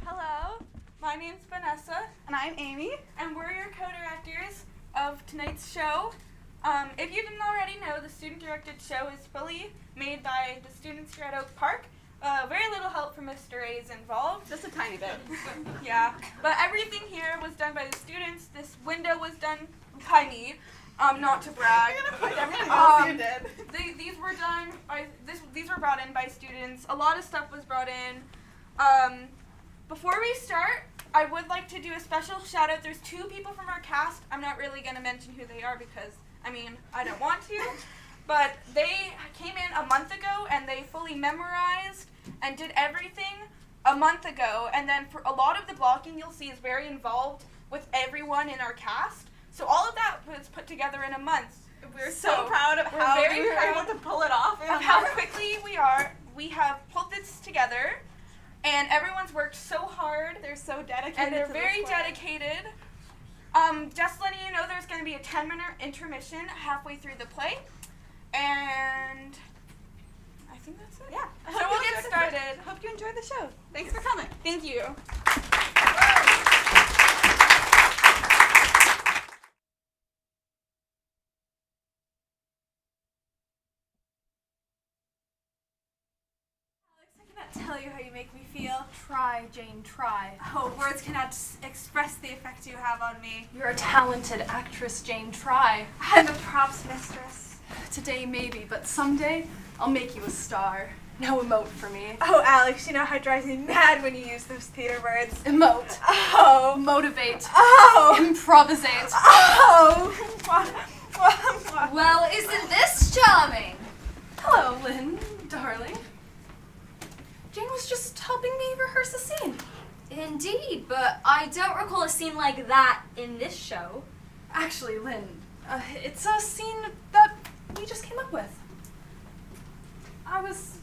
Hello, my name's Vanessa. And I'm Amy. And we're your co-directors of tonight's show. If you didn't already know, the student-directed show is fully made by the students here at Oak Park. Very little help from Mr. A is involved. Just a tiny bit. Yeah, but everything here was done by the students. This window was done by me, not to brag. Everything else you did. These were done by, these were brought in by students. A lot of stuff was brought in. Before we start, I would like to do a special shout out. There's 2 people from our cast. I'm not really going to mention who they are because, I don't want to. But they came in a month ago and they fully memorized and did everything a month ago. And then for a lot of the blocking you'll see is very involved with everyone in our cast. So all of that was put together in a month. We're so proud of how we were able to pull it off. Of how quickly we have pulled this together. And everyone's worked so hard. They're so dedicated. And they're very dedicated. Just letting you know there's going to be a 10-minute intermission halfway through the play. And I think that's it. Yeah. So we'll get started. Hope you enjoyed the show. Thanks for coming. Thank you. Tell you how you make me feel. Try, Jane, try. Oh, words cannot express the effect you have on me. You're a talented actress, Jane, try. I'm a props mistress. Today maybe, but someday I'll make you a star. Now emote for me. Oh, Alex, you know how it drives me mad when you use those theater words. Emote. Oh. Motivate. Oh. Improvisate. Oh. Well, isn't this charming? Hello, Lynn, darling. Jane was just helping me rehearse a scene. Indeed, but I don't recall a scene like that in this show. Actually, Lynn, it's a scene that we just came up with. I was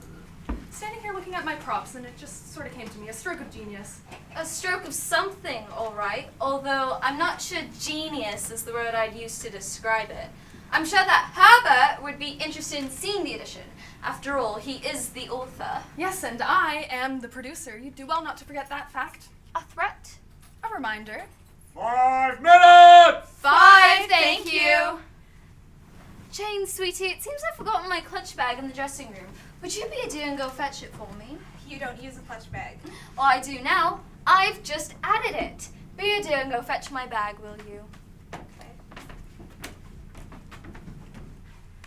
standing here looking at my props and it just sort of came to me, a stroke of genius. A stroke of something, all right, although I'm not sure genius is the word I'd use to describe it. I'm sure that Herbert would be interested in seeing the edition. After all, he is the author. Yes, and I am the producer. You'd do well not to forget that fact. A threat? A reminder. 5 minutes! 5, thank you. Jane, sweetie, it seems I've forgotten my clutch bag in the dressing room. Would you be a dear and go fetch it for me? You don't use a clutch bag. Well, I do now. I've just added it. Be a dear and go fetch my bag, will you?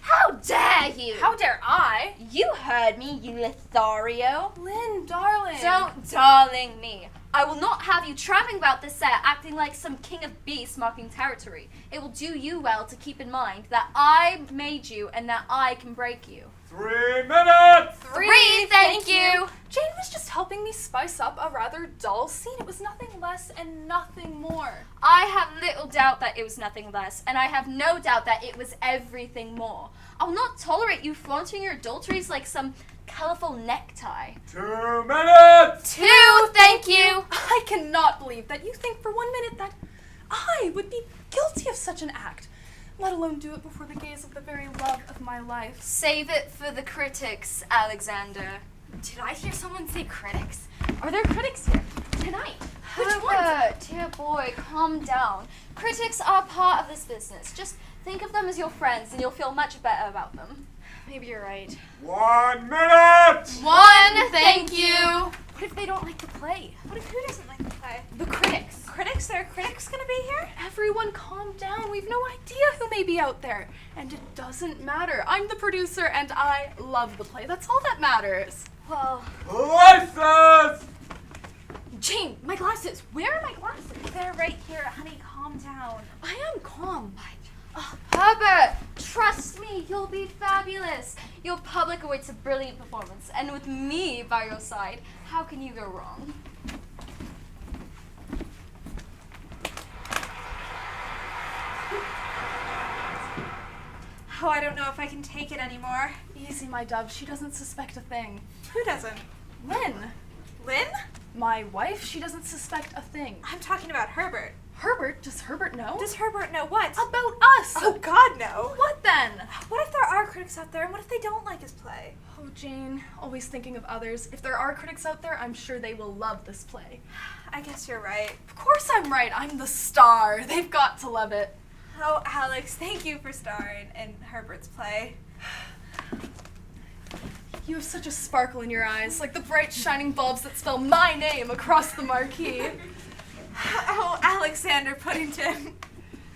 How dare you? How dare I? You heard me, you Lothario. Lynn, darling. Don't darling me. I will not have you tramping about this set acting like some king of beasts marking territory. It will do you well to keep in mind that I made you and that I can break you. 3 minutes! 3, thank you. Jane was just helping me spice up a rather dull scene. It was nothing less and nothing more. I have little doubt that it was nothing less, and I have no doubt that it was everything more. I will not tolerate you flaunting your adulteries like some colorful necktie. 2 minutes! 2, thank you. I cannot believe that you think for 1 minute that I would be guilty of such an act, let alone do it before the gaze of the very love of my life. Save it for the critics, Alexander. Did I hear someone say critics? Are there critics here tonight? Which ones? Herbert, dear boy, calm down. Critics are part of this business. Just think of them as your friends and you'll feel much better about them. Maybe you're right. 1 minute! 1, thank you. What if they don't like the play? What if who doesn't like the play? The critics. Critics? There are critics gonna be here? Everyone calm down. We've no idea who may be out there. And it doesn't matter. I'm the producer and I love the play. That's all that matters. Well, License! Jane, my glasses. Where are my glasses? They're right here, honey. Calm down. I am calm. Herbert, trust me, you'll be fabulous. Your public awaits a brilliant performance, and with me by your side, how can you go wrong? Oh, I don't know if I can take it anymore. Easy, my dove. She doesn't suspect a thing. Who doesn't? Lynn, Lynn? my wife, she doesn't suspect a thing. I'm talking about Herbert. Herbert? Does Herbert know? Does Herbert know what? About us! Oh, God, no. What then? What if there are critics out there, and what if they don't like his play? Oh, Jane, always thinking of others. If there are critics out there, I'm sure they will love this play. I guess you're right. Of course I'm right. I'm the star. They've got to love it. Oh, Alex, thank you for starring in Herbert's play. You have such a sparkle in your eyes, like the bright shining bulbs that spell my name across the marquee. Oh, Alexander Puddington.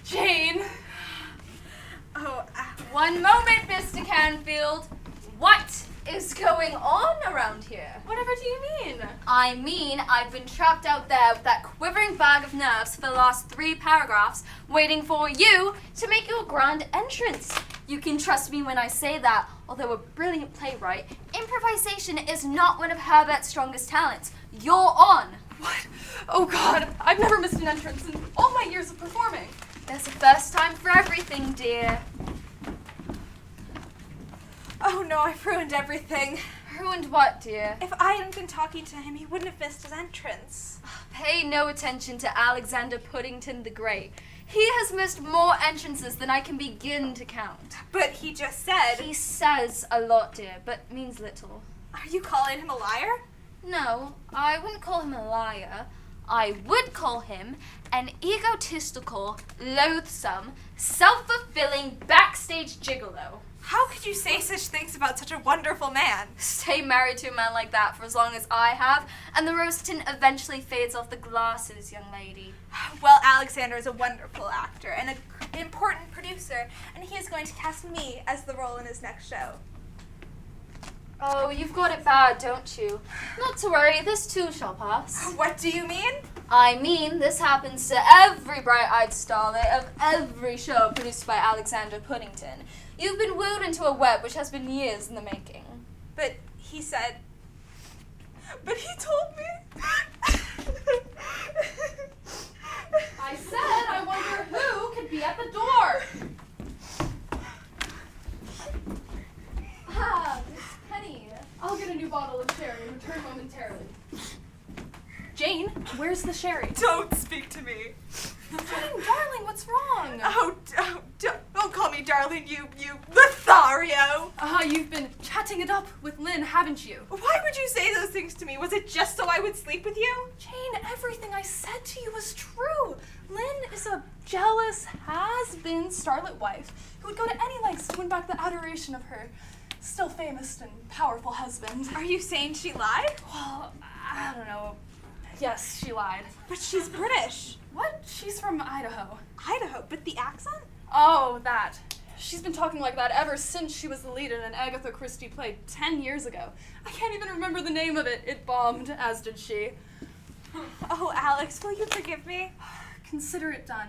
Jane! Oh, One moment, Mr. Canfield. What is going on around here? Whatever do you mean? I mean, I've been trapped out there with that quivering bag of nerves for the last 3 paragraphs, waiting for you to make your grand entrance. You can trust me when I say that, although a brilliant playwright, improvisation is not one of Herbert's strongest talents. You're on. What? Oh God, I've never missed an entrance in all my years of performing. There's a first time for everything, dear. oh no, I've ruined everything. Ruined what, dear? If I hadn't been talking to him, he wouldn't have missed his entrance. Pay no attention to Alexander Puddington the Great. He has missed more entrances than I can begin to count. But he just said... He says a lot, dear, but means little. Are you calling him a liar? No, I wouldn't call him a liar. I would call him an egotistical, loathsome, self-fulfilling backstage gigolo. How could you say such things about such a wonderful man? Stay married to a man like that for as long as I have, and the rose tint eventually fades off the glasses, young lady. Well, Alexander is a wonderful actor and an important producer, and he is going to cast me as the role in his next show. Oh, you've got it bad, don't you? Not to worry, this too shall pass. What do you mean? I mean, this happens to every bright-eyed starlet of every show produced by Alexander Puddington. You've been wooed into a web which has been years in the making. But he said... But he told me... I said I wonder who could be at the door. Ah, Miss Penny. I'll get a new bottle of sherry and return momentarily. Jane, where's the sherry? Don't speak to me. Jane, darling, what's wrong? Oh, don't call me darling, you Lothario. You've been chatting it up with Lynn, haven't you? Why would you say those things to me? Was it just so I would sleep with you? Jane, everything I said to you was true. Lynn is a jealous, has-been starlet wife who would go to any lengths to win back the adoration of her still famous and powerful husband. Are you saying she lied? Well, I don't know. Yes, she lied. But she's British. What? She's from Idaho. Idaho, but the accent? Oh, that. She's been talking like that ever since she was the lead in an Agatha Christie play 10 years ago. I can't even remember the name of it. It bombed, as did she. Oh, Alex, will you forgive me? Consider it done.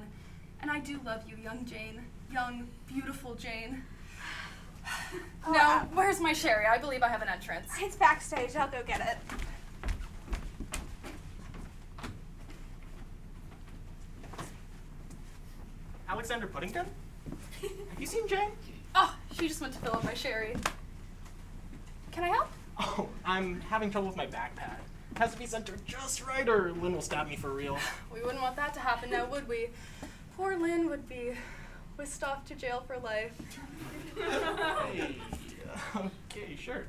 And I do love you, young Jane. Young, beautiful Jane. Now, where's my sherry? I believe I have an entrance. It's backstage. I'll go get it. Alexander Puddington? Have you seen Jane? Oh, she just went to fill up my sherry. Can I help? Oh, I'm having trouble with my backpack. It has to be centered just right or Lynn will stab me for real. We wouldn't want that to happen now, would we? Poor Lynn would be whisked off to jail for life. Hey, okay, sure.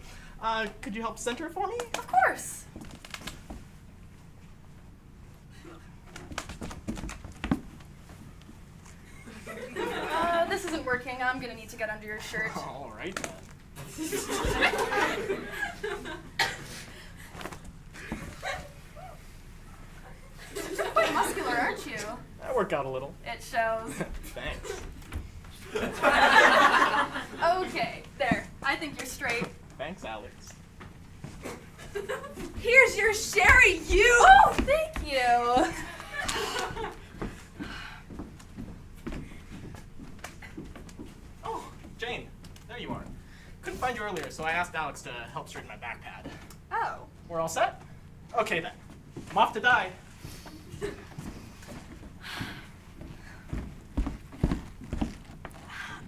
Could you help center it for me? Of course. This isn't working. I'm gonna need to get under your shirt. All right then. You're quite muscular, aren't you? I work out a little. It shows. Thanks. Okay, there. I think you're straight. Thanks, Alex. Here's your sherry, you! Oh, thank you. Jane, there you are. Couldn't find you earlier, so I asked Alex to help straighten my back pad. Oh. We're all set? Okay then. I'm off to die.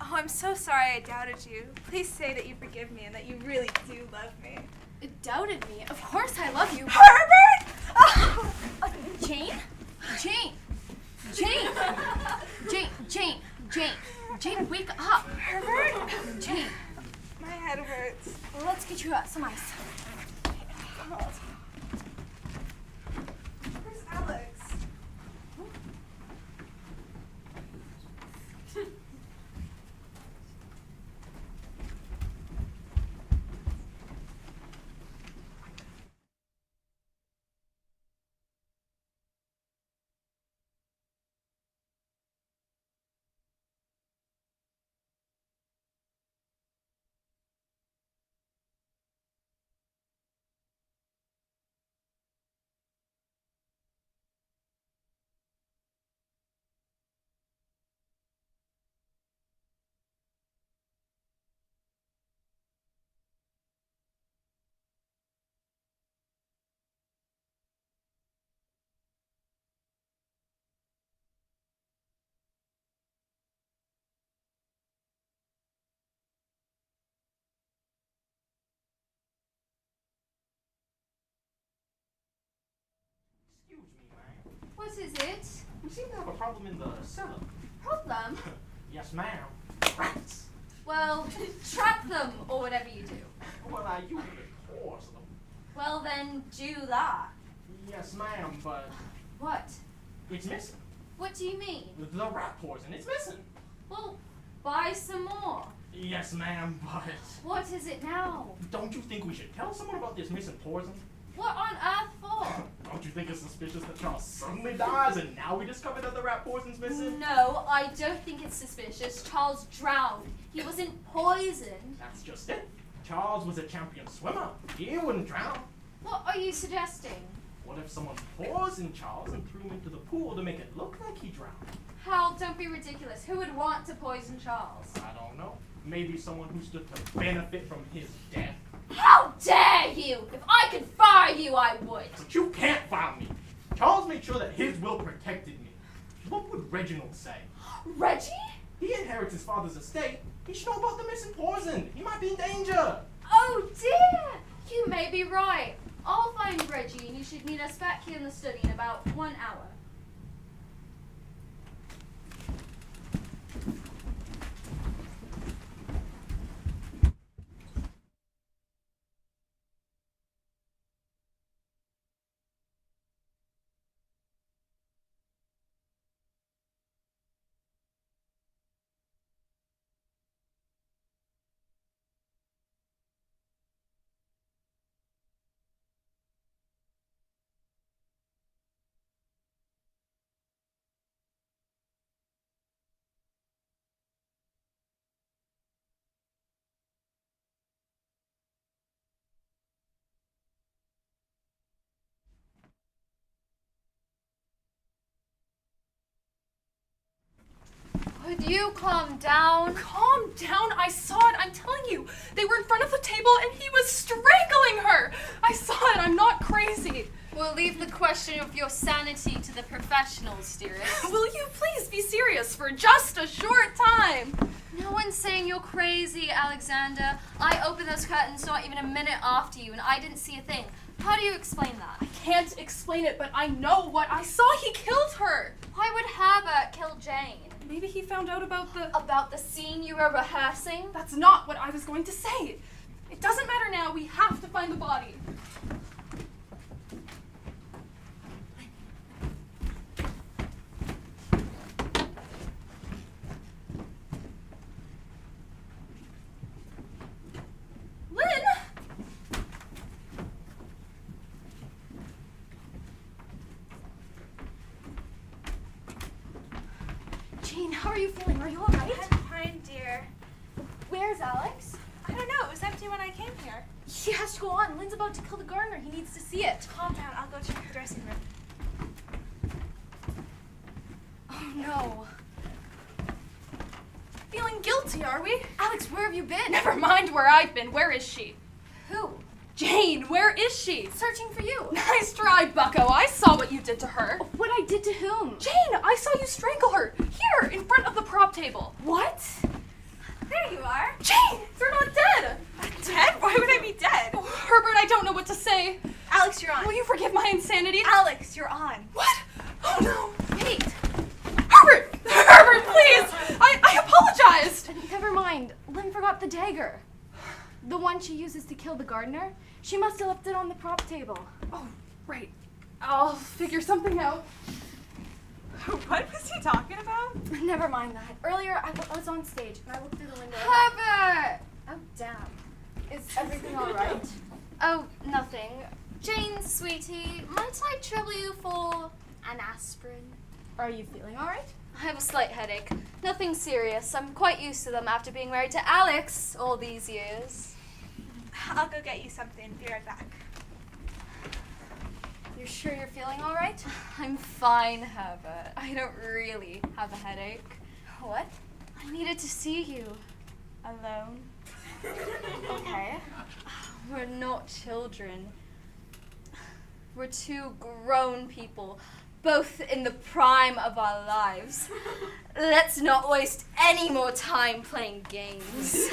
Oh, I'm so sorry I doubted you. Please say that you forgive me and that you really do love me. Doubted me? Of course I love you. Herbert! Oh. Jane? Jane! Jane! Jane, wake up! Herbert? Jane, My head hurts. well, let's get you some ice. Where's Alex? Excuse me, ma'am. What is it? We seem to have a problem in the cellar. Problem? Yes, ma'am. Rats. Well, trap them or whatever you do. Well, I usually force them. Well, then do that. Yes, ma'am, but What? it's missing. What do you mean? The rat poison, it's missing. Well, buy some more. Yes, ma'am, but What is it now? don't you think we should tell someone about this missing poison? What on earth for? Don't you think it's suspicious that Charles suddenly dies and now we discover that the rat poison's missing? No, I don't think it's suspicious. Charles drowned. He wasn't poisoned. That's just it. Charles was a champion swimmer. He wouldn't drown. What are you suggesting? What if someone poisoned Charles and threw him into the pool to make it look like he drowned? Hal, don't be ridiculous. Who would want to poison Charles? I don't know. Maybe someone who stood to benefit from his death. How dare you! If I could fire you, I would. But you can't fire me. Charles made sure that his will protected me. What would Reginald say? Reggie? He inherits his father's estate. He should know about the missing poison. He might be in danger. Oh dear! You may be right. I'll find Reggie and you should meet us back here in the study in about 1 hour. Could you calm down? Calm down, I saw it, I'm telling you. They were in front of the table and he was strangling her. I saw it, I'm not crazy. We'll leave the question of your sanity to the professionals, dearest. Will you please be serious for just a short time? No one's saying you're crazy, Alexander. I opened those curtains not even a minute after you, and I didn't see a thing. How do you explain that? Can't explain it, but I know what I saw. He killed her. Why would Herbert kill Jane? Maybe he found out about the scene you were rehearsing? That's not what I was going to say. It doesn't matter now. We have to find the body. Lynn! Jane, how are you feeling? Are you all right? I'm fine, dear. Where's Alex? I don't know. It was empty when I came here. He has to go on. Lynn's about to kill the gardener. He needs to see it. Calm down. I'll go check the dressing room. Oh no. Feeling guilty guilty, are we? Alex, where have you been? Never mind where I've been. Where is she? Who? Jane, where is she? Searching for you. Nice try, bucko. I saw what you did to her. What I did to whom? Jane, I saw you strangle her. Here, in front of the prop table. What? There you are. Jane, you're not dead. Dead? Why would I be dead? Oh, Herbert, I don't know what to say. Alex, you're on. Will you forgive my insanity? Alex, you're on. What? Oh no. Wait. Herbert! Herbert, please! I apologized! Never mind. Lynn forgot the dagger. The one she uses to kill the gardener. She must have left it on the prop table. Oh, right. I'll figure something out. What was he talking about? Never mind that. Earlier, I was on stage and I looked through the window. Herbert! Oh, damn. Is everything all right? Oh, nothing. Jane, sweetie, might I trouble you for an aspirin? Are you feeling all right? I have a slight headache. Nothing serious. I'm quite used to them after being married to Alex all these years. I'll go get you something. Be right back. You're sure you're feeling all right? I'm fine, Herbert. I don't really have a headache. What? I needed to see you. Alone. Okay. We're not children. We're two grown people, both in the prime of our lives. Let's not waste any more time playing games.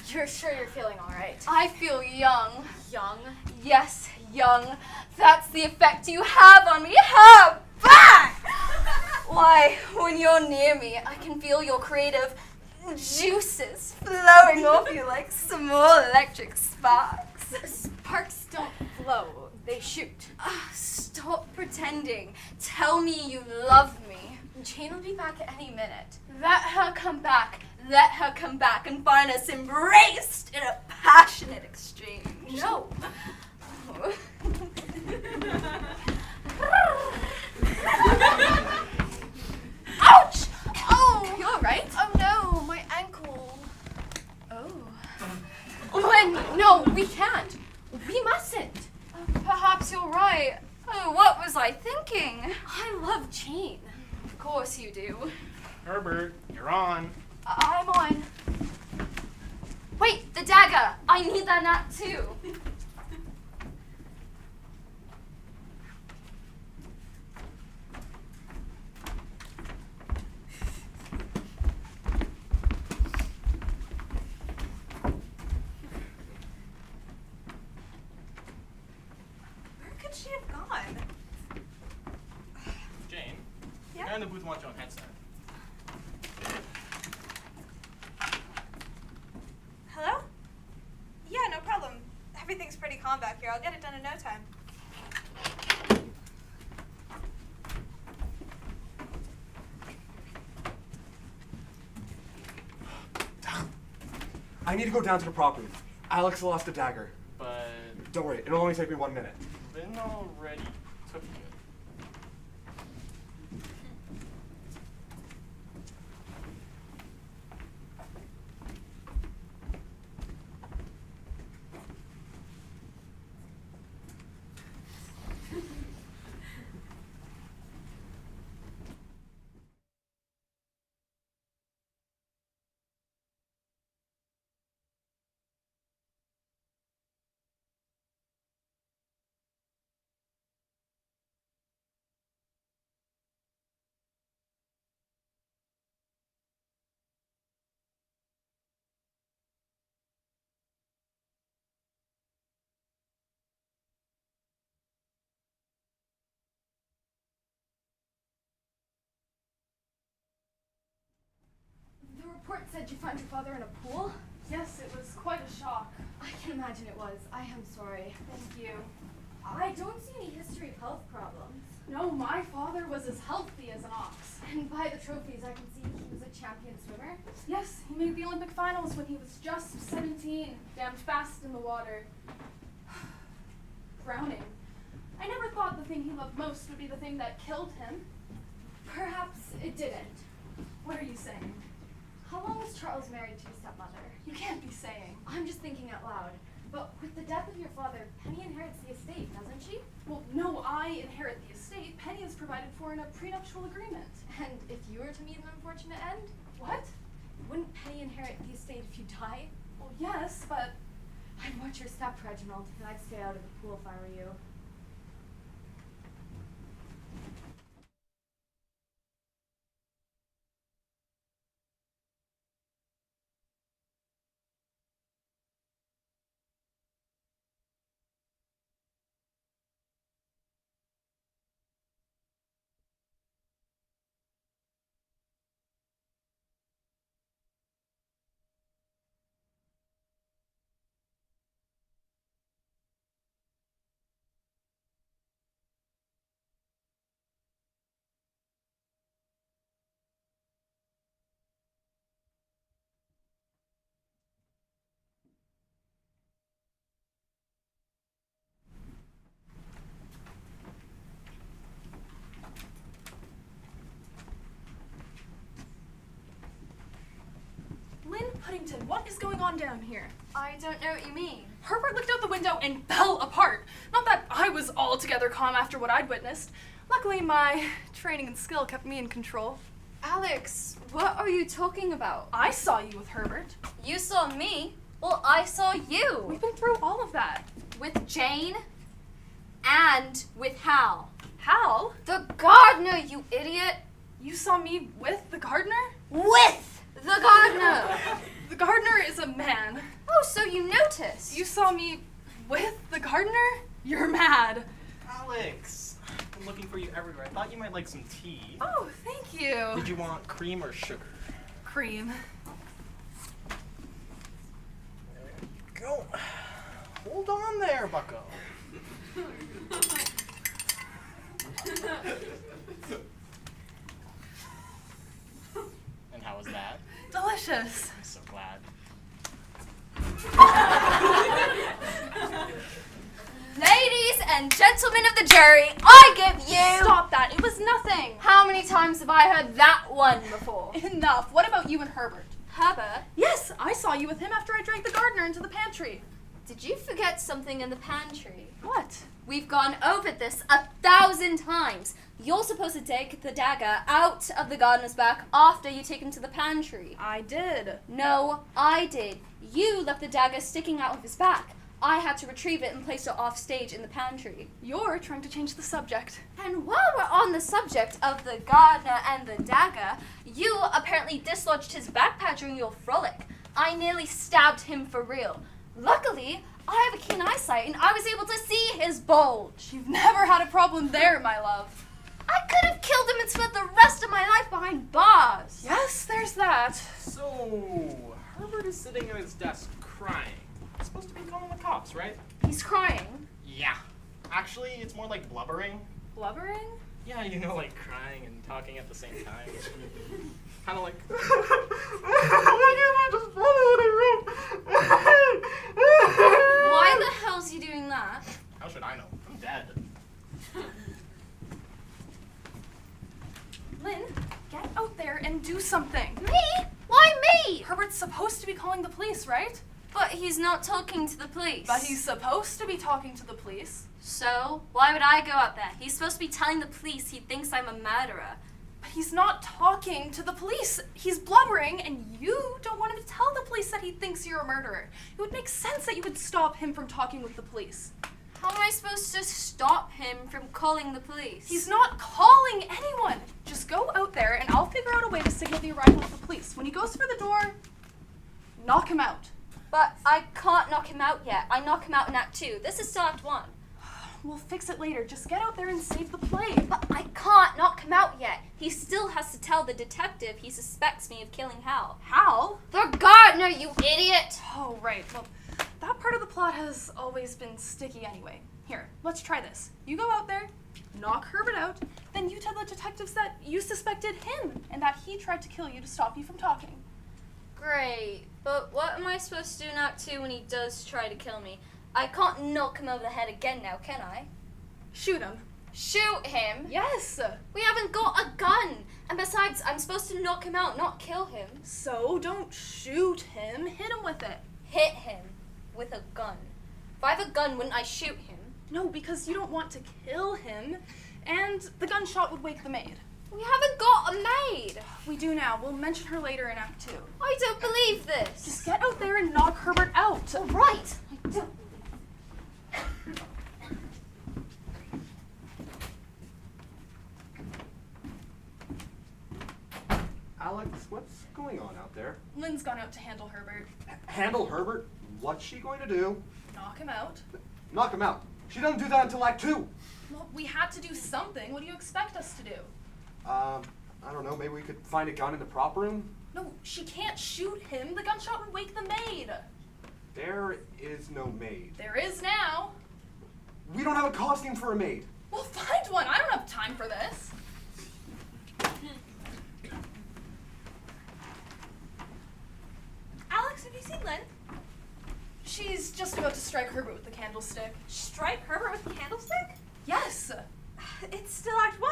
You're sure you're feeling all right? I feel young. Young? Yes, young. That's the effect you have on me. How back! Why, when you're near me, I can feel your creative juices flowing off you like small electric sparks. Sparks don't flow, they shoot. Stop pretending. Tell me you love me. Jane will be back any minute. Let her come back. Let her come back and find us embraced in a passionate exchange. No. Ouch! Oh! You alright? Oh no, my ankle. Oh. When? No, we can't. We mustn't. Perhaps you're right. Oh, what was I thinking? I love Jane. Of course you do. Herbert, you're on. I'm on. Wait, the dagger! I need that nut too. Where could she have gone? Jane, Yeah? you're in the booth and want your own headset. Hello? Yeah, no problem. Everything's pretty calm back here. I'll get it done in no time. I need to go down to the property. Alex lost the dagger. But Don't worry, it'll only take me 1 minute. Lynn already took it. The report said you found your father in a pool? Yes, it was quite a shock. I can imagine it was. I am sorry. Thank you. I don't see any history of health problems. No, my father was as healthy as an ox. And by the trophies, I can see he was a champion swimmer. Yes, he made the Olympic finals when he was just 17, damned fast in the water. Drowning. I never thought the thing he loved most would be the thing that killed him. Perhaps it didn't. What are you saying? How long was Charles married to his stepmother? You can't be saying. I'm just thinking out loud. But with the death of your father, Penny inherits the estate, doesn't she? Well, no, I inherit the estate. Penny is provided for in a prenuptial agreement. And if you were to meet an unfortunate end? What? Wouldn't Penny inherit the estate if you die? Well, yes, but I'd watch your step, Reginald, and I'd stay out of the pool if I were you. Lynn Puddington, what is going on down here? I don't know what you mean. Herbert looked out the window and fell apart. Not that I was altogether calm after what I'd witnessed. Luckily, my training and skill kept me in control. Alex, what are you talking about? I saw you with Herbert. You saw me? Well, I saw you. We've been through all of that. With Jane and with Hal. Hal? The gardener, you idiot! You saw me with the gardener? With the gardener! The gardener is a man. Oh, so you noticed? You saw me with the gardener? You're mad. Alex, I've been looking for you everywhere. I thought you might like some tea. Oh, thank you. Did you want cream or sugar? Cream. There we go. Hold on there, bucko. And how was that? Delicious. I'm so glad. Ladies and gentlemen of the jury, I give you... Stop that. It was nothing. How many times have I heard that one before? Enough. What about you and Herbert? Herbert, Yes, I saw you with him after I dragged the gardener into the pantry. did you forget something in the pantry? What? We've gone over this 1,000 times. You're supposed to take the dagger out of the gardener's back after you take him to the pantry. I did. No, I did. You left the dagger sticking out of his back. I had to retrieve it and place it off stage in the pantry. You're trying to change the subject. And while we're on the subject of the gardener and the dagger, you apparently dislodged his backpack during your frolic. I nearly stabbed him for real. Luckily, I have a keen eyesight and I was able to see his bulge. You've never had a problem there, my love. I could have killed him and spent the rest of my life behind bars. Yes, there's that. So, Herbert is sitting at his desk crying. He's supposed to be calling the cops, right? He's crying. Yeah. Actually, it's more like blubbering. Blubbering? Yeah, you know, like crying and talking at the same time. Kind of like... Why the hell's he doing that? How should I know? I'm dead. Lynn, get out there and do something. Me? Why me? Herbert's supposed to be calling the police, right? But he's not talking to the police. But he's supposed to be talking to the police. So, why would I go out there? He's supposed to be telling the police he thinks I'm a murderer. But he's not talking to the police. He's blubbering, and you don't want him to tell the police that he thinks you're a murderer. It would make sense that you would stop him from talking with the police. How am I supposed to stop him from calling the police? He's not calling anyone. Just go out there, and I'll figure out a way to signal the arrival of the police. When he goes for the door, knock him out. But I can't knock him out yet. I knock him out in Act 2. This is still Act 1. We'll fix it later. Just get out there and save the play. But I can't knock him out yet. He still has to tell the detective he suspects me of killing Hal. Hal? The gardener, you idiot! Oh, right. Well, that part of the plot has always been sticky anyway. Here, let's try this. You go out there, knock Herbert out, then you tell the detectives that you suspected him and that he tried to kill you to stop you from talking. Great, but what am I supposed to do in Act 2 when he does try to kill me? I can't knock him over the head again now, can I? Shoot him. Shoot him? Yes. We haven't got a gun! And besides, I'm supposed to knock him out, not kill him. So don't shoot him. Hit him with it. Hit him with a gun. If I have a gun, wouldn't I shoot him? No, because you don't want to kill him, and the gunshot would wake the maid. We haven't got a maid. We do now. We'll mention her later in Act 2. I don't believe this. Just get out there and knock Herbert out. All right. I don't. Alex, what's going on out there? Lynn's gone out to handle Herbert. Handle Herbert? What's she going to do? Knock him out. Knock him out. She doesn't do that until Act 2. Well, we had to do something. What do you expect us to do? I don't know, maybe we could find a gun in the prop room? No, she can't shoot him. The gunshot would wake the maid. There is no maid. There is now. We don't have a costume for a maid. Well, find one. I don't have time for this. Alex, have you seen Lynn? She's just about to strike Herbert with the candlestick. Strike Herbert with the candlestick? Yes. It's still Act 1.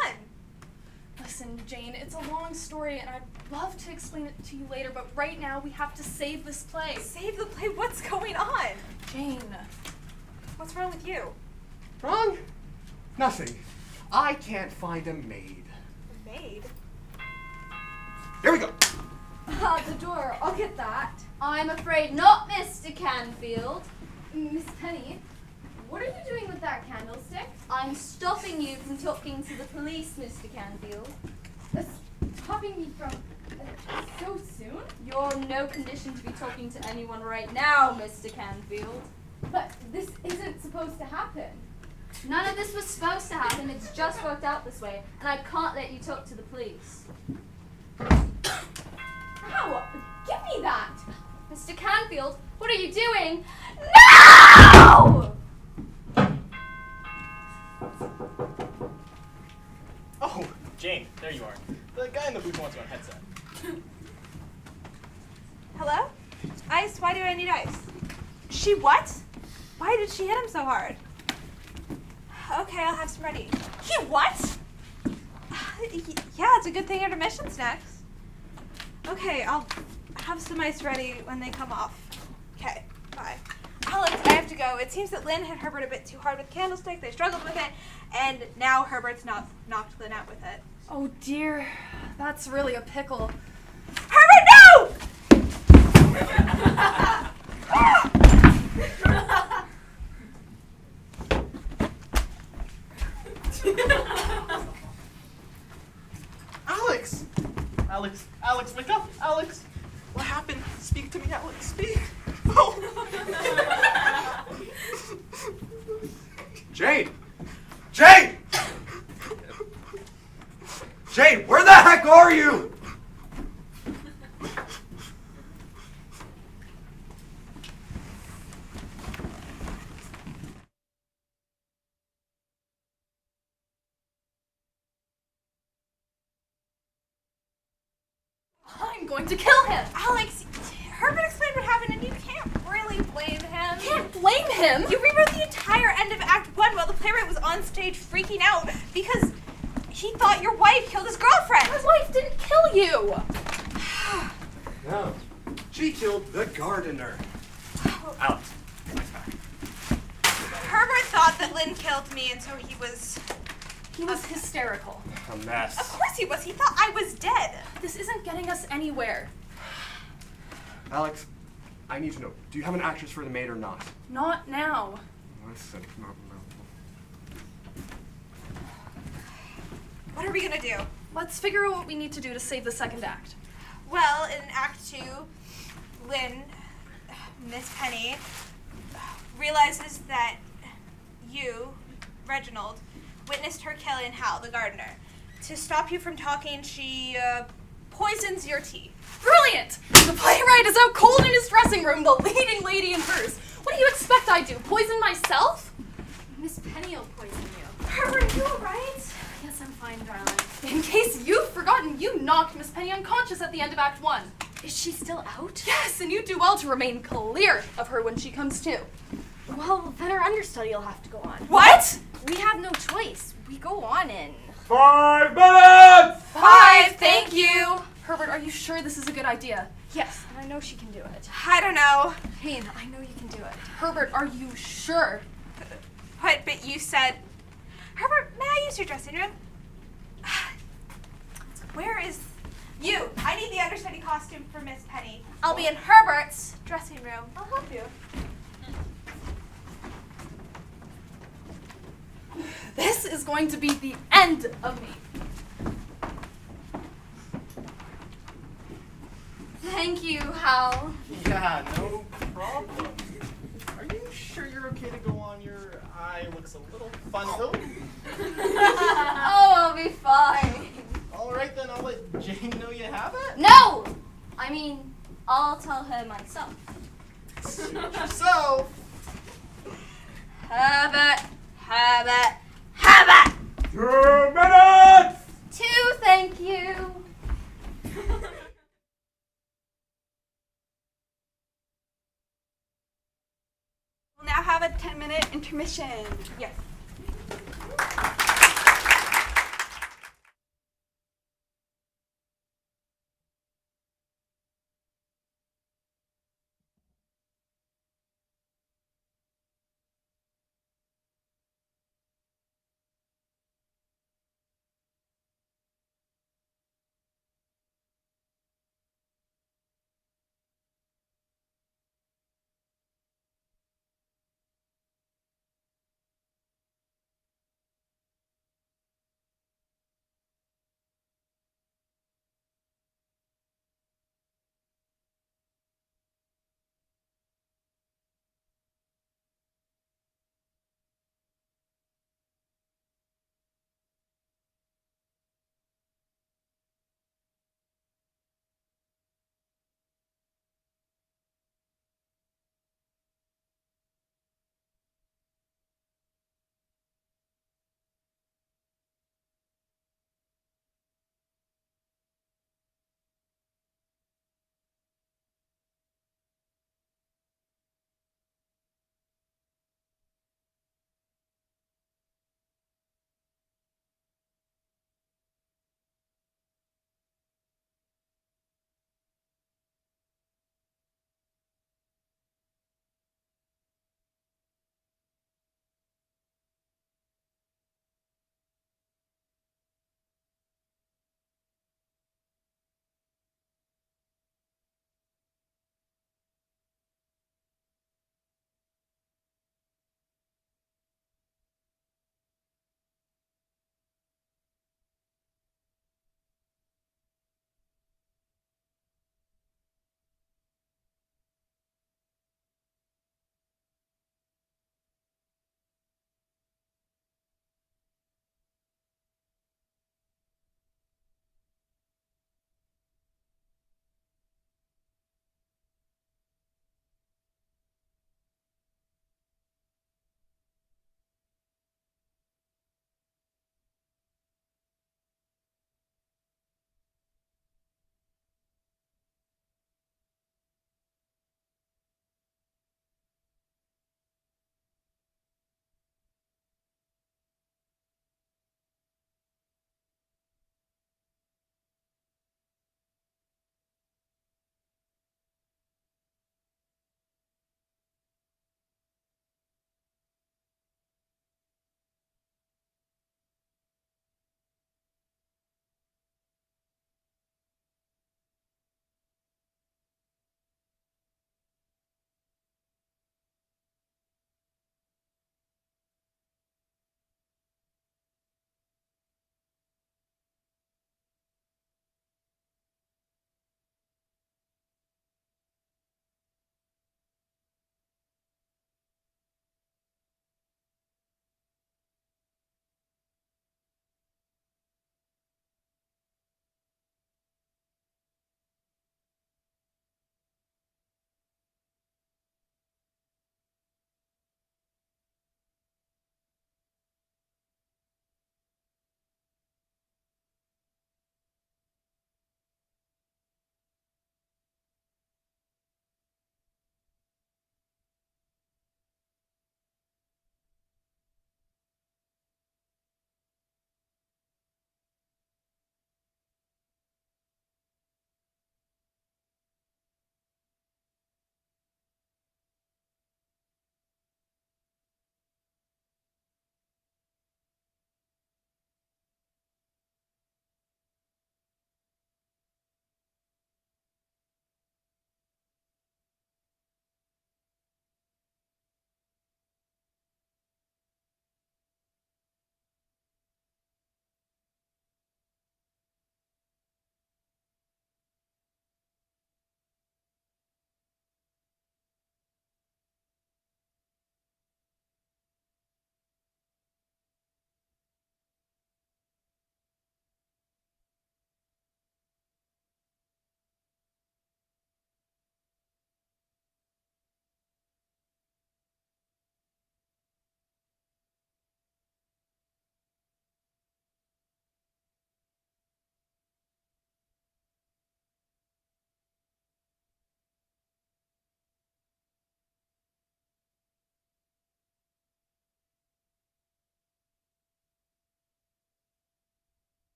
Listen, Jane, it's a long story, and I'd love to explain it to you later, but right now we have to save this play. Save the play? What's going on? Jane. What's wrong with you? Wrong? Nothing. I can't find a maid. A maid? Here we go. The door. I'll get that. I'm afraid not, Mr. Canfield. Miss Penny, what are you doing with that candlestick? I'm stopping you from talking to the police, Mr. Canfield. Stopping me from so soon? You're in no condition to be talking to anyone right now, Mr. Canfield. But this isn't supposed to happen. None of this was supposed to happen. It's just worked out this way, and I can't let you talk to the police. Ow! Give me that! Mr. Canfield, what are you doing? No! Oh, Jane, there you are. The guy in the booth wants you on headset. Hello? Ice? Why do I need ice? She what? Why did she hit him so hard? Okay, I'll have some ready. He what? Yeah, it's a good thing intermission's next. Okay, I'll have some ice ready when they come off. Okay, bye. Alex, I have to go. It seems that Lynn hit Herbert a bit too hard with the candlestick. They struggled with it, and now Herbert's knocked Lynn out with it. Oh dear, that's really a pickle. Herbert, no! Alex! Alex, wake up! Alex! What happened? Speak to me, Alex, speak! Oh! Jane! Jane! Jane, where the heck are you? I'm going to kill him! Alex, Herbert explained what happened, and you can't really blame him. Can't blame him! You rewrote the entire end of Act 1 while the playwright was on stage freaking out because he thought your wife killed his girlfriend. My wife didn't kill you! No. She killed the gardener. Alex, Herbert thought that Lynn killed me, and so he was... He was hysterical. A mess. Of course he was. He thought I was dead. This isn't getting us anywhere. Alex, I need to know, do you have an actress for the maid or not? Not now. Listen, no. What are we gonna do? Let's figure out what we need to do to save the second act. Well, in Act 2, Lynn, Miss Penny, realizes that you, Reginald, witnessed her killing Hal, the gardener. To stop you from talking, she poisons your tea. Brilliant! The playwright is out cold in his dressing room, the leading lady in verse. What do you expect I do? Poison myself? Miss Penny will poison you. Herbert, you alright? Yes, I'm fine, darling. In case you've forgotten, you knocked Miss Penny unconscious at the end of Act 1. Is she still out? Yes, and you do well to remain clear of her when she comes to. Well, then our understudy will have to go on. What? We have no choice. We go on in 5 minutes! 5, thank you. Herbert, are you sure this is a good idea? Yes, and I know she can do it. I don't know. Hayne, I know you can do it. Herbert, are you sure? What, but you said... Herbert, may I use your dressing room? Where is you? I need the understudy costume for Miss Penny. I'll be in Herbert's dressing room. I'll help you. This is going to be the end of me. Thank you, Hal. Yeah, no problem. Are you sure you're okay to go on? Your eye looks a little fun though. Oh, I'll be fine. Alright then, I'll let Jane know you have it. No! I mean, I'll tell her myself. Suit yourself. Herbert, Herbert, Herbert! 2 minutes! 2, thank you. We'll now have a 10-minute intermission. Yes.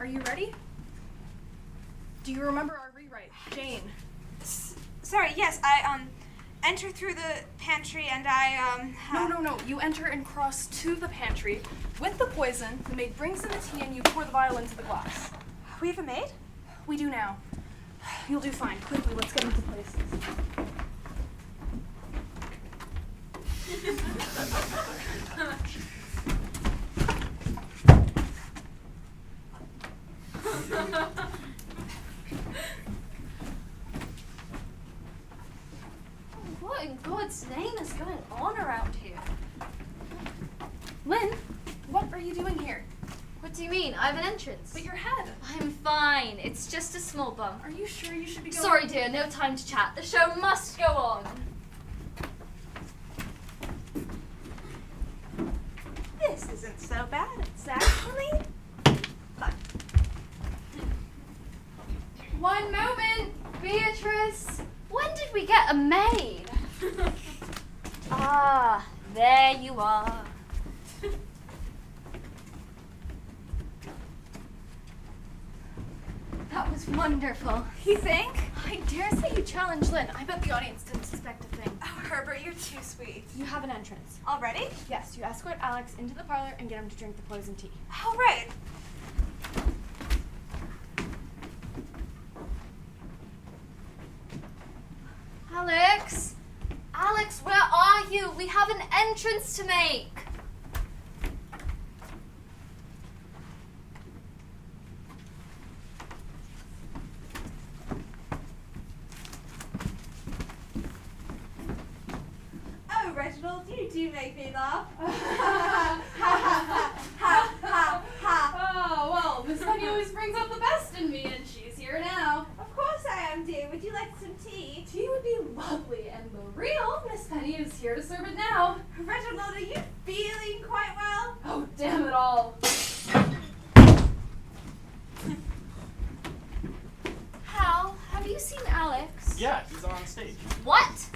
you ready? Do you remember our rewrite, Jane? Sorry, yes, I enter through the pantry and I No. You enter and cross to the pantry with the poison. The maid brings in the tea and you pour the vial into the glass. We have a maid? We do now. You'll do fine. Quickly, let's get into places. What in God's name is going on around here? Lynn, what are you doing here? What do you mean? I have an entrance. But your head. I'm fine. It's just a small bump. Are you sure you should be going? Sorry, dear. No time to chat. The show must go on. This isn't so bad. It's actually fun. One moment, Beatrice. When did we get a maid? Ah, there you are. That was wonderful. You think? I dare say you challenge Lynn. I bet the audience didn't suspect a thing. Oh, Herbert, you're too sweet. You have an entrance. Already? Yes, you escort Alex into the parlor and get him to drink the poison tea. All right. Alex? Alex, where are you? We have an entrance to make. Oh, Reginald, you do make me laugh. Ha ha ha ha. Oh, well, Miss Penny always brings out the best in me, and she's here now. Of course I am, dear. Would you like some tea? Tea would be lovely, and the real Miss Penny is here to serve it now. Reginald, are you feeling quite well? Oh, damn it all. Hal, have you seen Alex? Yeah, he's on stage. What?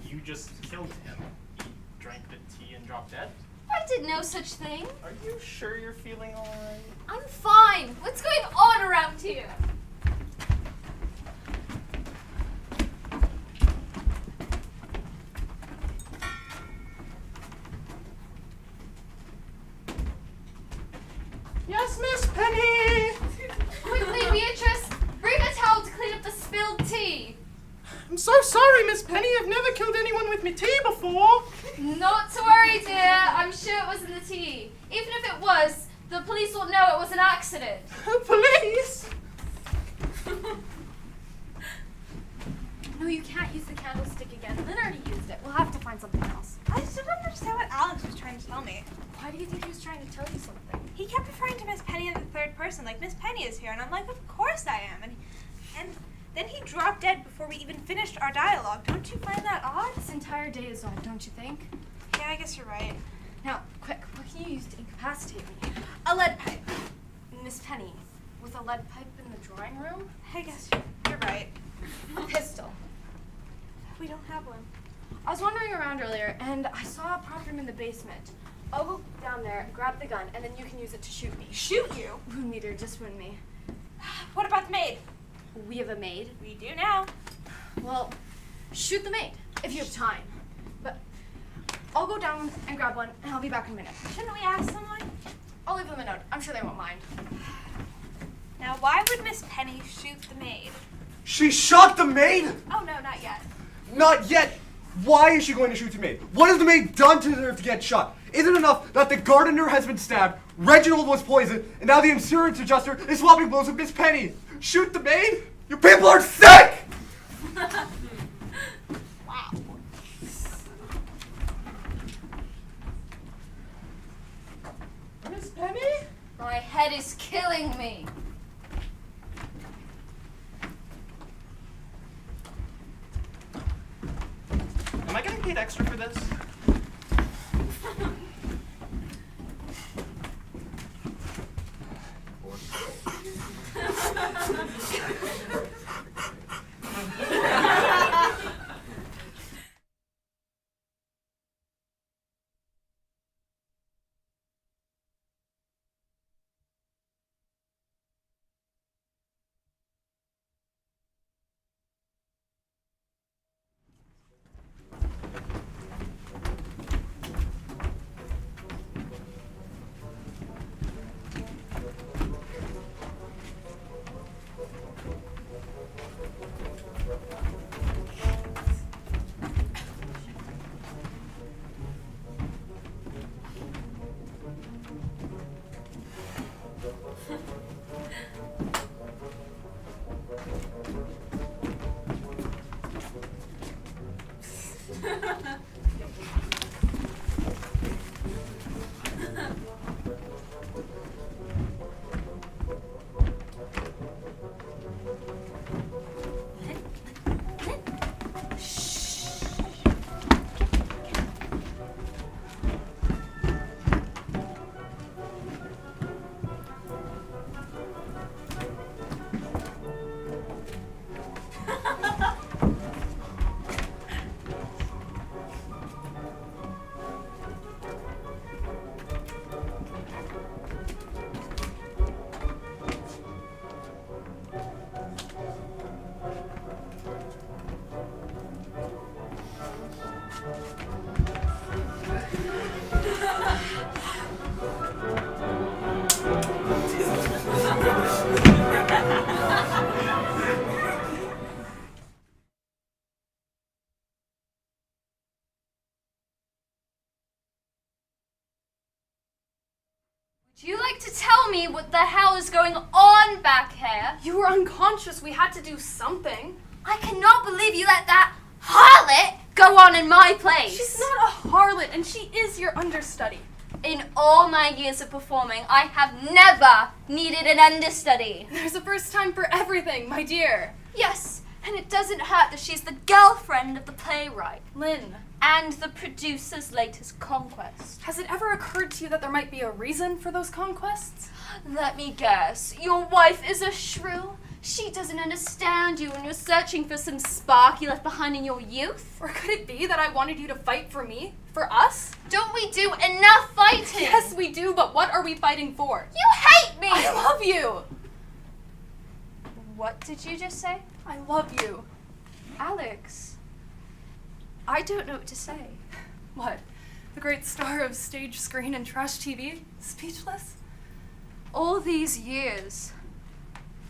You just killed him. He drank the tea and dropped dead? I did no such thing. Are you sure you're feeling alright? I'm fine. What's going on around here? Yes, Miss Penny! Quickly, Beatrice, bring a towel to clean up the spilled tea. I'm so sorry, Miss Penny. I've never killed anyone with me tea before. Not to worry, dear. I'm sure it wasn't the tea. Even if it was, the police will know it was an accident. Police? No, you can't use the candlestick again. Lynn already used it. We'll have to find something else. I still don't understand what Alex was trying to tell me. Why do you think he was trying to tell you something? He kept referring to Miss Penny in the third person, like Miss Penny is here, and I'm like, of course I am. And then he dropped dead before we even finished our dialogue. Don't you find that odd? This entire day is odd, don't you think? Yeah, I guess you're right. Now, quick, what can you use to incapacitate me? A lead pipe. Miss Penny, with a lead pipe in the drawing room? I guess you're right. A pistol. We don't have one. I was wandering around earlier, and I saw a prop room in the basement. I'll go down there, grab the gun, and then you can use it to shoot me. Shoot you? Wound meter, just wound me. What about the maid? We have a maid. We do now. Well, shoot the maid, if you have time. But I'll go down and grab one, and I'll be back in a minute. Shouldn't we ask someone? I'll leave them a note. I'm sure they won't mind. Now, why would Miss Penny shoot the maid? She shot the maid? Oh, no, not yet. Not yet. Why is she going to shoot the maid? What has the maid done to deserve to get shot? Isn't it enough that the gardener has been stabbed, Reginald was poisoned, and now the insurance adjuster is swapping blows with Miss Penny? Shoot the maid? You people are sick! Wow. Miss Penny? My head is killing me. Am I getting paid extra for this? Do you like to tell me what the hell is going on back here? You were unconscious. We had to do something. I cannot believe you let that harlot go on in my place. She's not a harlot, and she is your understudy. In all my years of performing, I have never needed an understudy. There's a first time for everything, my dear. Yes, and it doesn't hurt that she's the girlfriend of the playwright. Lynn, And the producer's latest conquest. has it ever occurred to you that there might be a reason for those conquests? Let me guess. Your wife is a shrew? She doesn't understand you and you're searching for some spark you left behind in your youth? Or could it be that I wanted you to fight for me? For us? Don't we do enough fighting? Yes, we do, but what are we fighting for? You hate me! I love you! What did you just say? I love you. Alex, I don't know what to say. What? The great star of stage, screen, and trash TV? Speechless? All these years,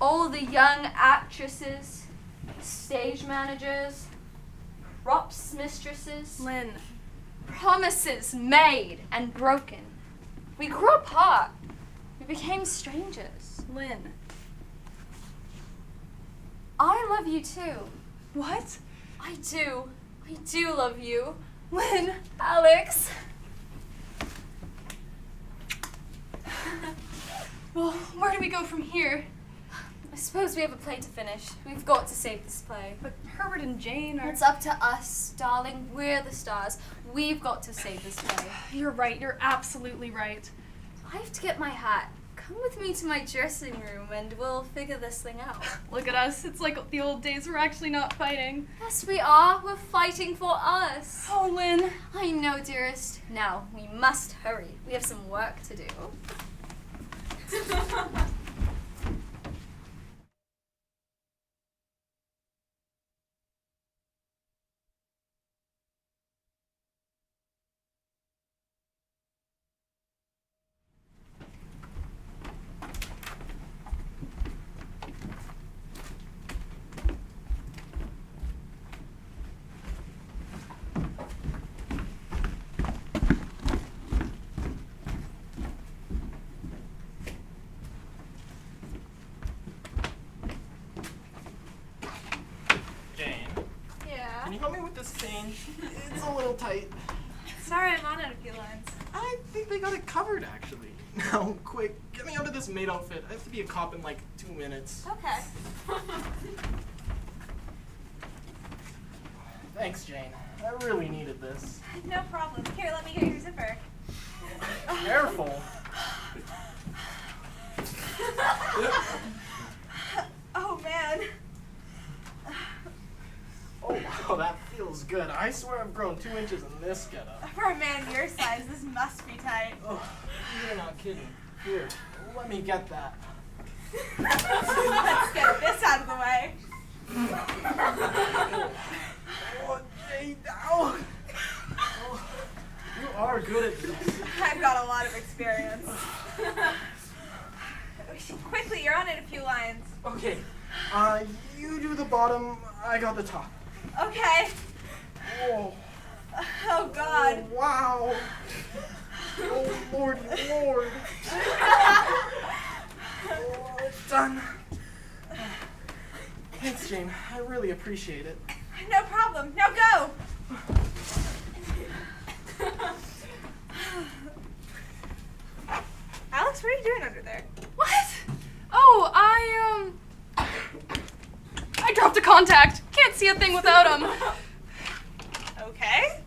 all the young actresses, stage managers, props mistresses, Lynn, promises made and broken. We grew apart. We became strangers. Lynn. I love you too. What? I do. I do love you. Lynn! Alex. Well, where do we go from here? I suppose we have a play to finish. We've got to save this play. But Herbert and Jane are... It's up to us, darling. We're the stars. We've got to save this play. You're right. You're absolutely right. I have to get my hat. Come with me to my dressing room and we'll figure this thing out. Look at us. It's like the old days. We're actually not fighting. Yes, we are. We're fighting for us. Oh, Lynn. I know, dearest. Now, we must hurry. We have some work to do. Jane, Yeah. can you help me with this scene? It's a little tight. Sorry, I'm on it a few lines. I think they got it covered, actually. Now, quick, get me out of this maid outfit. I have to be a cop in like 2 minutes. Okay. Thanks, Jane. I really needed this. No problem. Here, let me get your zipper. Careful. Oh, man. Oh, wow, that feels good. I swear I've grown 2 inches in this getup. For a man your size, this must be tight. Oh, you're not kidding. Here, let me get that. Let's get this out of the way. Oh, Jane, ow! Oh, you are good at this. I've got a lot of experience. Quickly, you're on it a few lines. Okay, you do the bottom, I got the top. Okay. Oh, Oh, God. oh wow. Oh, Lordy, Lord. Oh, it's done. Thanks, Jane. I really appreciate it. No problem. Now go. Alex, what are you doing under there? What? Oh, I dropped a contact. Can't see a thing without him. Okay.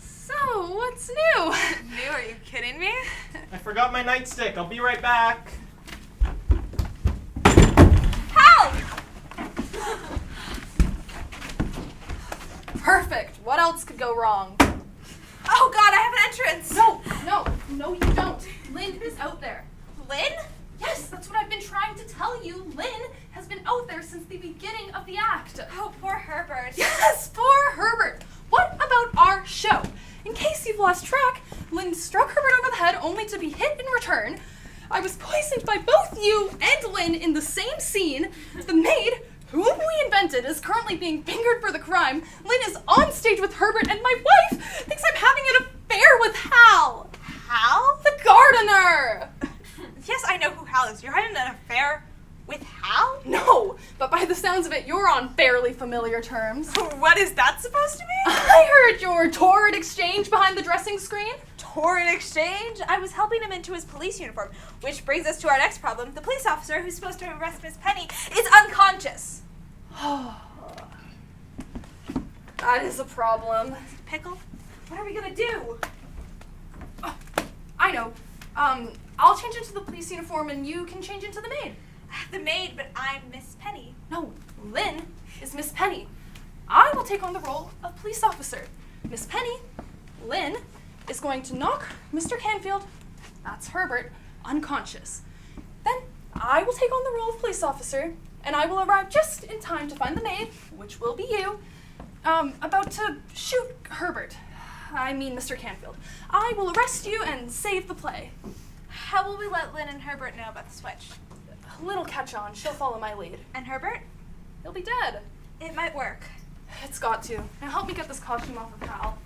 So, what's new? New? Are you kidding me? I forgot my nightstick. I'll be right back. Help! Perfect. What else could go wrong? Oh, God, I have an entrance. No, you don't. Lynn is out there. Lynn? Yes, that's what I've been trying to tell you. Lynn has been out there since the beginning of the act. Oh, poor Herbert. Yes, poor Herbert. What about our show? In case you've lost track, Lynn struck Herbert over the head only to be hit in return. I was poisoned by both you and Lynn in the same scene. The maid, whom we invented, is currently being fingered for the crime. Lynn is on stage with Herbert, and my wife thinks I'm having familiar terms. What is that supposed to mean? I heard your torrid exchange behind the dressing screen. Torrid exchange? I was helping him into his police uniform, which brings us to our next problem. The police officer who's supposed to arrest Miss Penny is unconscious. That is a problem. Pickle, what are we gonna do? I know. I'll change into the police uniform and you can change into the maid. The maid, but I'm Miss Penny. No, Lynn is Miss Penny. I will take on the role of police officer. Miss Penny, Lynn, is going to knock Mr. Canfield, that's Herbert, unconscious. Then I will take on the role of police officer, and I will arrive just in time to find the maid, which will be you, about to shoot Herbert. I mean Mr. Canfield. I will arrest you and save the play. How will we let Lynn and Herbert know about the switch? A little catch-on, she'll follow my lead. And Herbert? He'll be dead. It might work. It's got to. Now help me get this costume off of Hal.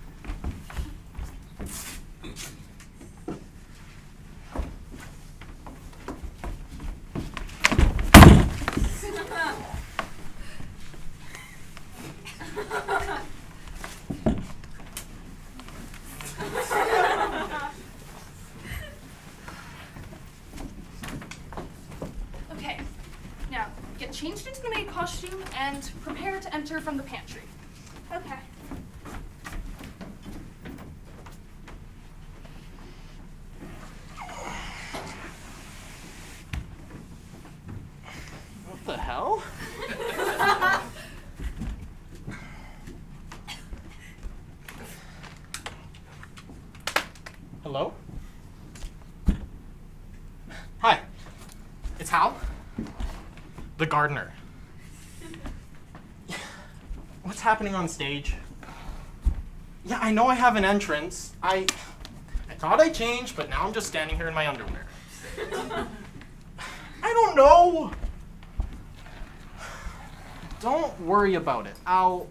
Okay, now get changed into the maid costume and prepare to enter from the pantry. Okay. What the hell? Hello? Hi. It's Hal. The gardener. What's happening on stage? Yeah, I know I have an entrance. I thought I changed, but now I'm just standing here in my underwear. I don't know. Don't worry about it. I'll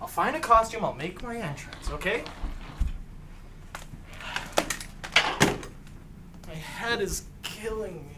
find a costume, I'll make my entrance, okay? My head is killing me.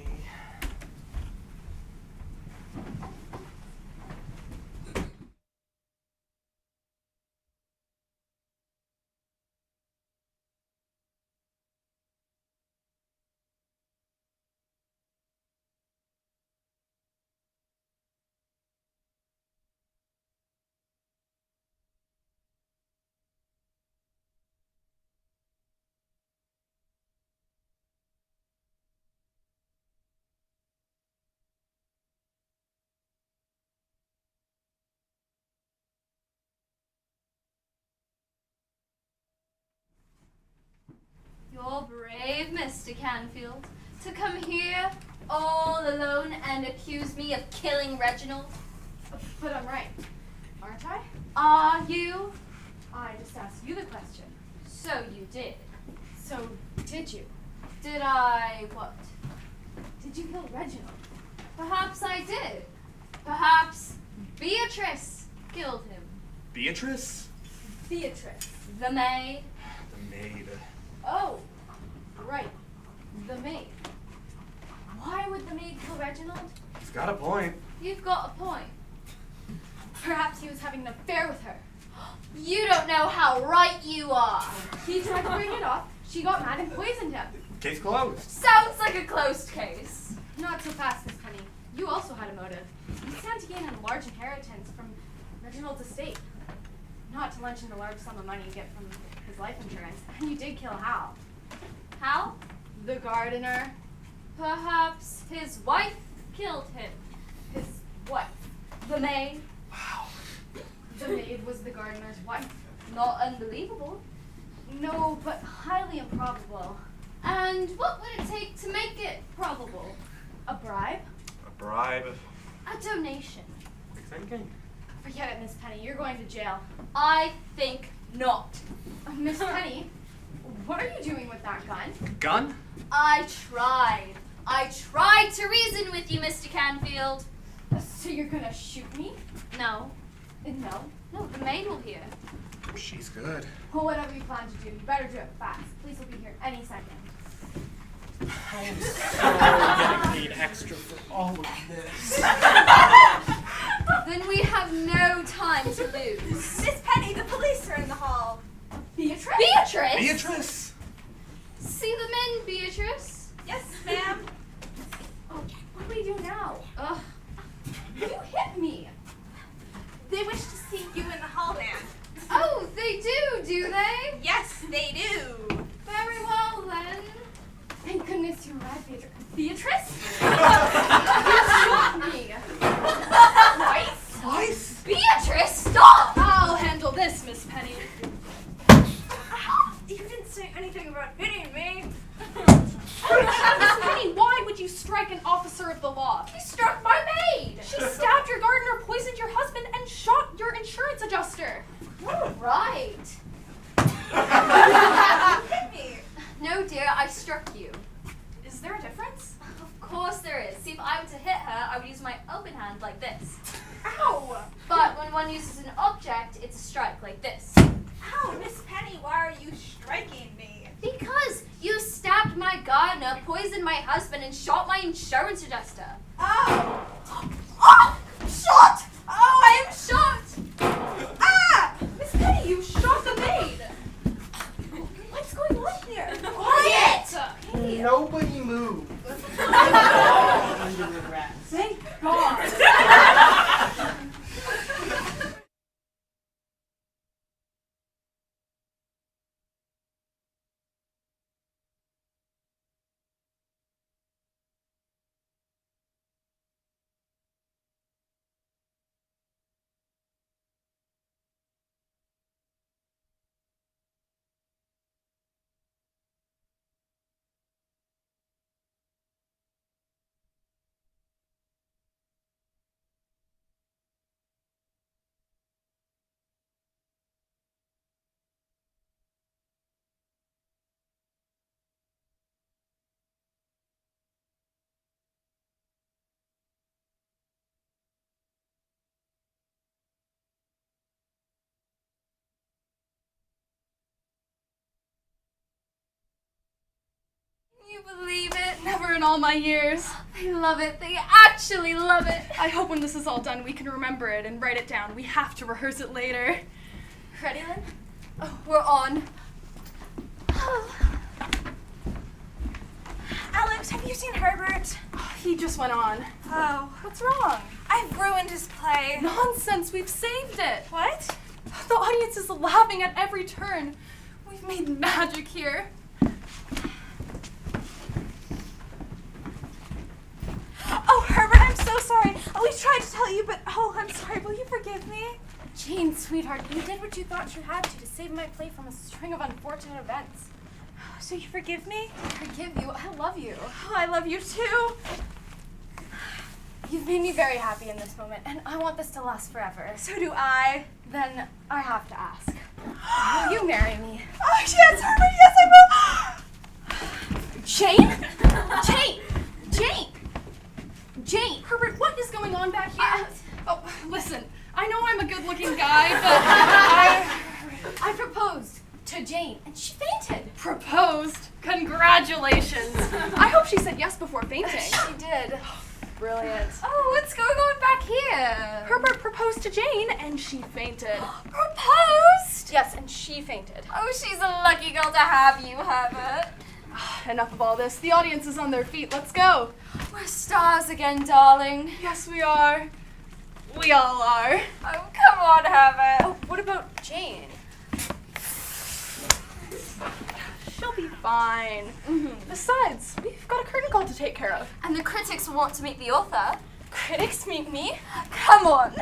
You're brave, Mr. Canfield, to come here all alone and accuse me of killing Reginald. But I'm right, aren't I? Are you? I just asked you the question. So you did. So, did you? Did I what? Did you kill Reginald? Perhaps I did. Perhaps Beatrice killed him. Beatrice? Beatrice, the maid. The maid. Oh, right, the maid. Why would the maid kill Reginald? He's got a point. You've got a point. Perhaps he was having an affair with her. You don't know how right you are. He tried to break it off. She got mad and poisoned him. Case closed. Sounds like a closed case. Not so fast, Miss Penny. You also had a motive. You stand to gain a large inheritance from Reginald's estate. Not to mention the large sum of money you get from his life insurance. And you did kill Hal. How? The gardener. Perhaps his wife killed him. His wife. The maid. Wow. The maid was the gardener's wife. Not unbelievable. No, but highly improbable. And what would it take to make it probable? A bribe? A bribe. A donation. Quick thinking. Forget it, Miss Penny. You're going to jail. I think not. Miss Penny, what are you doing with that gun? Gun? I tried. I tried to reason with you, Mr. Canfield. So you're gonna shoot me? No. No. No, the maid will hear. She's good. Well, whatever you plan to do, you better do it fast. Police will be here any second. I am so getting paid extra for all of this. Then we have no time to lose. Miss Penny, the police are in the hall. Beatrice? Beatrice? Beatrice! See them in, Beatrice. Yes, ma'am. Oh, what do we do now? Ugh. You hit me. They wish to see you in the hall, ma'am. Oh, they do they? Yes, they do. Very well then. Thank goodness you're right, Beatrice. Beatrice? You shot me. Twice? Twice? Beatrice, stop! I'll handle this, Miss Penny. You didn't say anything about hitting me. Miss Penny, why would you strike an officer of the law? He struck my maid. She stabbed your gardener, poisoned your husband, and shot your insurance adjuster. Right. Hit me. No, dear, I struck you. Is there a difference? Of course there is. See, if I were to hit her, I would use my open hand like this. Ow. But when one uses an object, it's a strike like this. Ow, Miss Penny, why are you striking me? Because you stabbed my gardener, poisoned my husband, and shot my insurance adjuster. Oh. Oh! Shot! Oh, I am shot! Ah! Miss Penny, you shot the maid. What's going on here? Quiet! Nobody move. Thank God. Can you believe it? Never in all my years. They love it. They actually love it. I hope when this is all done, we can remember it and write it down. We have to rehearse it later. Ready, Lynn? Oh, we're on. Alex, have you seen Herbert? He just went on. Oh. What's wrong? I've ruined his play. Nonsense, we've saved it. What? The audience is laughing at every turn. We've made magic here. Oh, Herbert, I'm so sorry. We tried to tell you, but I'm sorry. Will you forgive me? Jane, sweetheart, you did what you thought you had to save my play from a string of unfortunate events. So you forgive me? Forgive you. I love you. Oh, I love you too. You've made me very happy in this moment, and I want this to last forever. So do I. Then I have to ask. Will you marry me? Oh, yes, Herbert, yes, I will. Jane? Jane! Jane! Jane! Herbert, what is going on back here? Oh, listen, I know I'm a good-looking guy, but I proposed to Jane, and she fainted. proposed. Congratulations. I hope she said yes before fainting. She did. Brilliant. Oh, what's going on back here? Herbert proposed to Jane, and she fainted. Proposed? Yes, and she fainted. Oh, she's a lucky girl to have you, Herbert. Enough of all this. The audience is on their feet. Let's go. We're stars again, darling. Yes, we are. We all are. Oh, come on, Herbert. Oh, what about Jane? She'll be fine. Besides, we've got a curtain call to take care of. And the critics will want to meet the author. Critics meet me? Come on.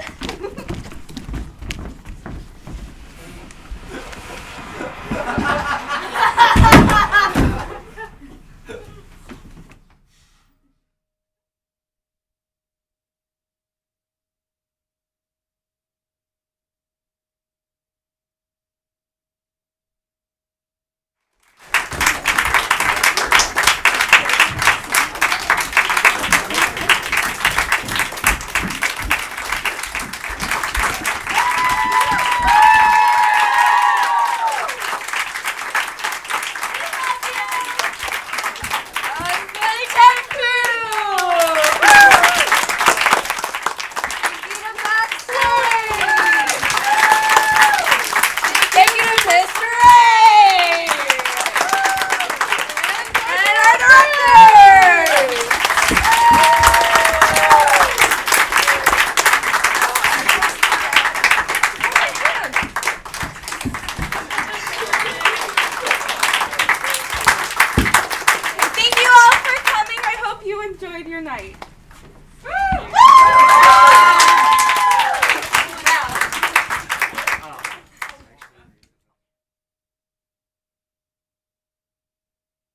Miss